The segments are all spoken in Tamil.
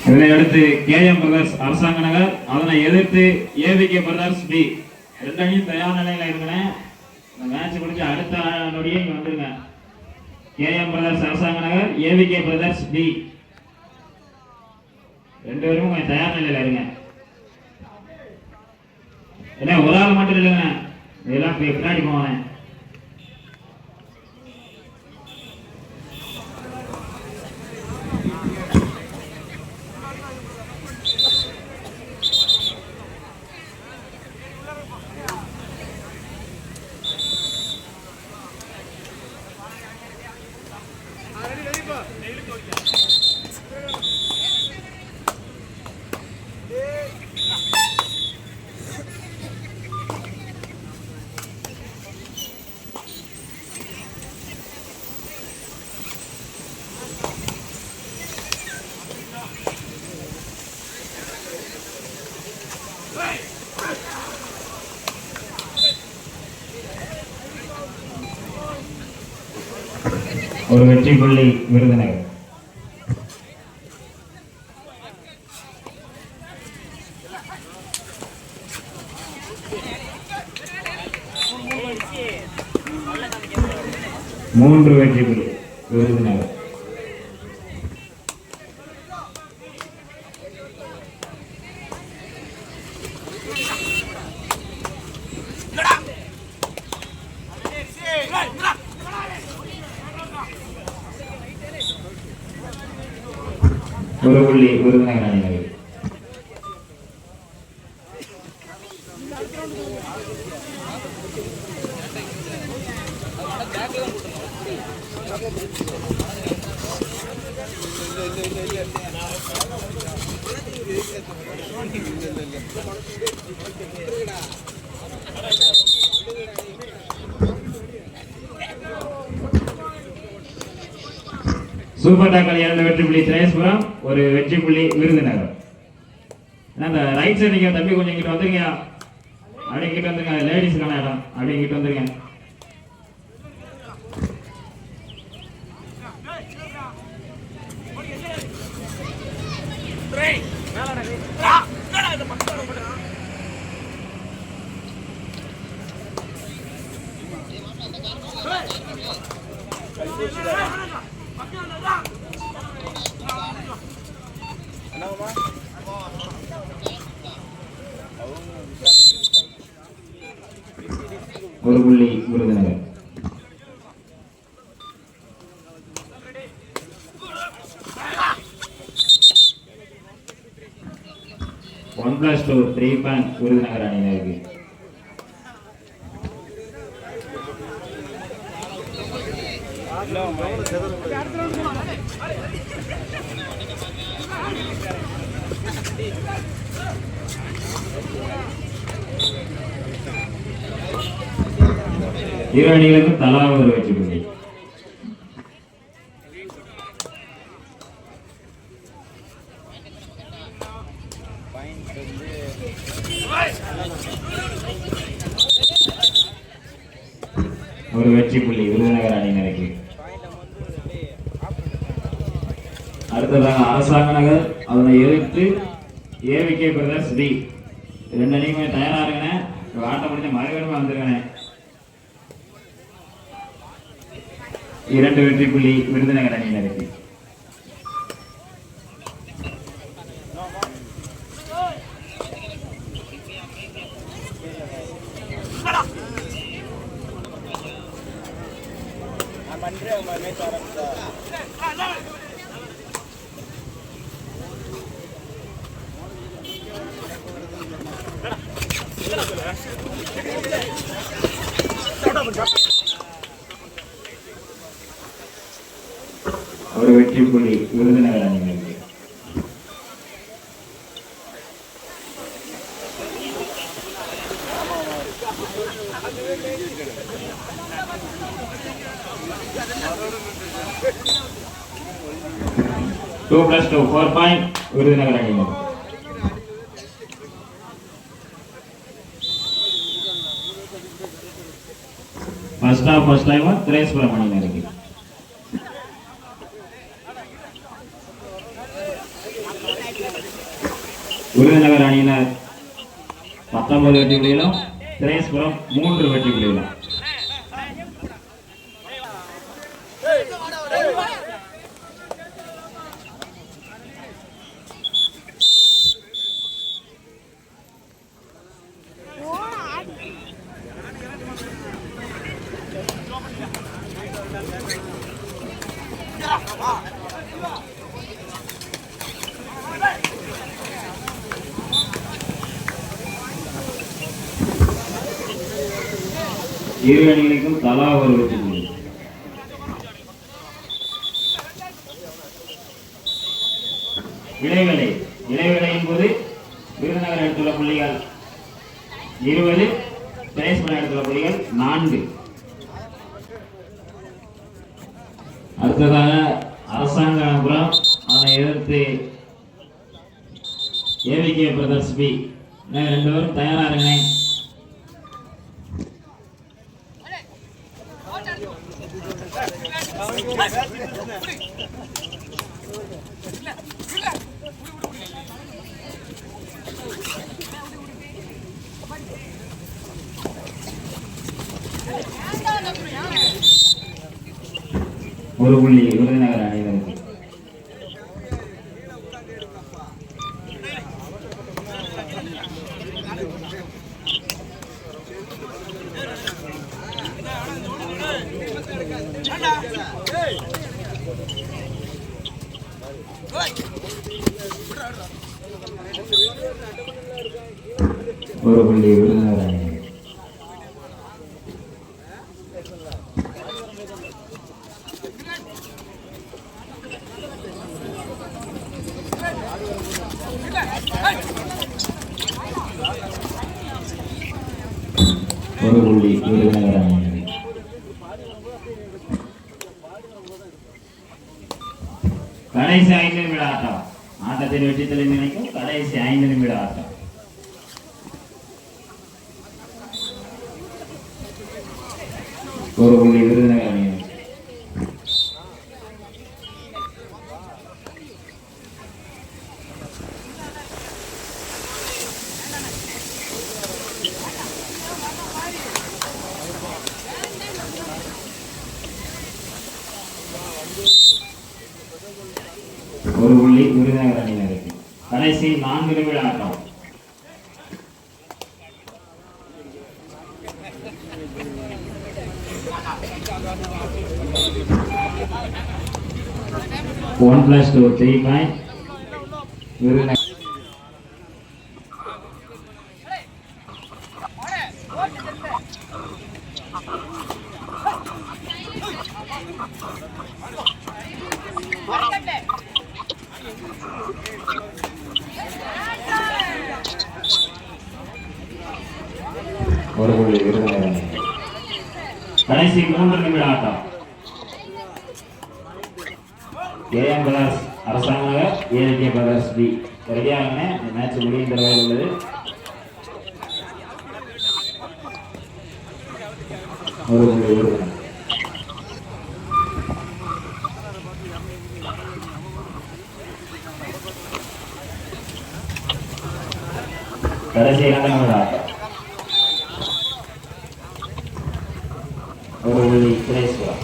இதனையடுத்து KM பிரதர்ஸ் அரசாங்க நகர், அதனை எதிர்த்து AVK பிரதர்ஸ் B. ரெண்டு அணியும் தயார் நிலையில இருக்கிறேன். இந்த மேட்ச் முடிஞ்ச அடுத்த நொடியே இங்க வந்துருங்க. KM பிரதர்ஸ் அரசாங்க நகர், AVK பிரதர்ஸ் B. ரெண்டு பேரும் கொஞ்சம் தயார் நிலையில இருங்க. என்ன ஒரு ஆள் மட்டும் இல்லைங்க, இதெல்லாம் பின்னாடி போவானே. ஒரு வெற்றி புள்ளி விருதுநகர். மூன்று வெற்றி புள்ளி விருதுநகர். ஒரு புள்ளி விருதுநகர் அணியினர். சூப்பர் டாக்கல் 2 வெற்றி புள்ளி திரேஸ்புரம், ஒரு வெற்றி புள்ளி விருதுநகர். அந்த ரைட் சைடு நீங்க தம்பி கொஞ்சம் இங்கிட்ட வந்துருங்க, அப்படியே இங்கிட்ட வந்துருங்க, லேடிஸ்க்கான இடம், அப்படியே இங்கிட்ட வந்துருங்க. ஒரு புள்ளி Virudhunagar. One plus 2 3 point Virudhunagar அணியினருக்கு. இரு அணிகளுக்கும் தலா ஒரு வெற்றி புள்ளி. ஒரு வெற்றி புள்ளி விருதுநகர் அணியினருக்கு. அடுத்ததாக அரசாங்க நகர், அதனை எதிர்த்து AVK பிரதர்ஸ் B. ரெண்டு அணியுமே தயாரா இருக்கேன். ஆட்டம் முடிஞ்ச மறுபடியும் வந்துருக்கேன். 2 வெற்றி புள்ளி விருதுநகர் அணியினருக்கு. ஒரு வெற்றி புள்ளி விருதுநகர் அணியினருக்கு. Two plus two, 4 point Virudhunagar அணியினர். First half first time திரேஸ்வரம் அணியினருக்கு. விருதுநகர் அணியினர் 19 வெற்றி புள்ளிகளும் திரேஸ்வரம் 3 வெற்றி புள்ளிகளும். இரு அணிகளுக்கும் தலா ஒரு வெற்றி புள்ளி. இடைவேளையின் போது விருதுநகர் எடுத்துள்ள புள்ளிகள் 20, திரேஸ்வரம் எடுத்துள்ள புள்ளிகள் 4. அடுத்ததாக அரசாங்கபுரம் அதனை எதிர்த்து ஏவிகே பிரதர்ஸ் பி. 2 பேரும் தயாரா இருங்க. ஒரு புள்ளி விருதுநகர் அணியினருக்கு. ஒரு புள்ளி விருதுநகர் அணியினர். ஒரு புள்ளி விருதுநகர் அணியினர். கடைசி 5 நிமிட ஆட்டம். ஆட்டத்தில் வெற்றி தலை நினைக்கும் கடைசி 5 நிமிட ஆட்டம். ஒரு புள்ளி விருதுநகர் அணியினர். ஒரு புள்ளி விருதுநகர் அணியினருக்கு. கடைசி 4 நிமிட ஆட்டம். One plus two, 3 point. Virudhunagar. ஒரு புள்ளி விருதுநகர் அணியினர். கடைசி 3 நிமிட ஆட்டம். KM பிரதர்ஸ் அரசாங்க நகர், ஏவிகே பிரதர்ஸ் பி. ரெடியாகுங்க. இந்த மேட்ச் முடியும் தருவாயில் உள்ளது. ஒரு புள்ளி விருதுநகர். கடைசி 2 நிமிட ஆட்டம். ஒரு புள்ளி திரேஸ்வரம்.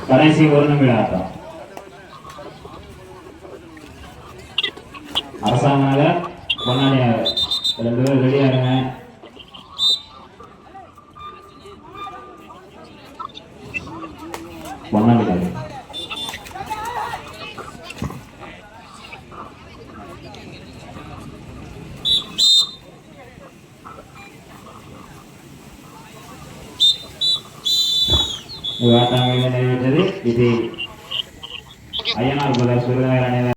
கடைசி ஒரு நிமிட ஆட்டம். அரசாங்க நகர் பொன்னாடி நகர் 2 பேரும் ரெடியா இருங்க. பொன்னாடி நகர் நிறைவேற்றது. இது ஐயனார் பிரதர்ஸ் விருதுநகர் அணியினர்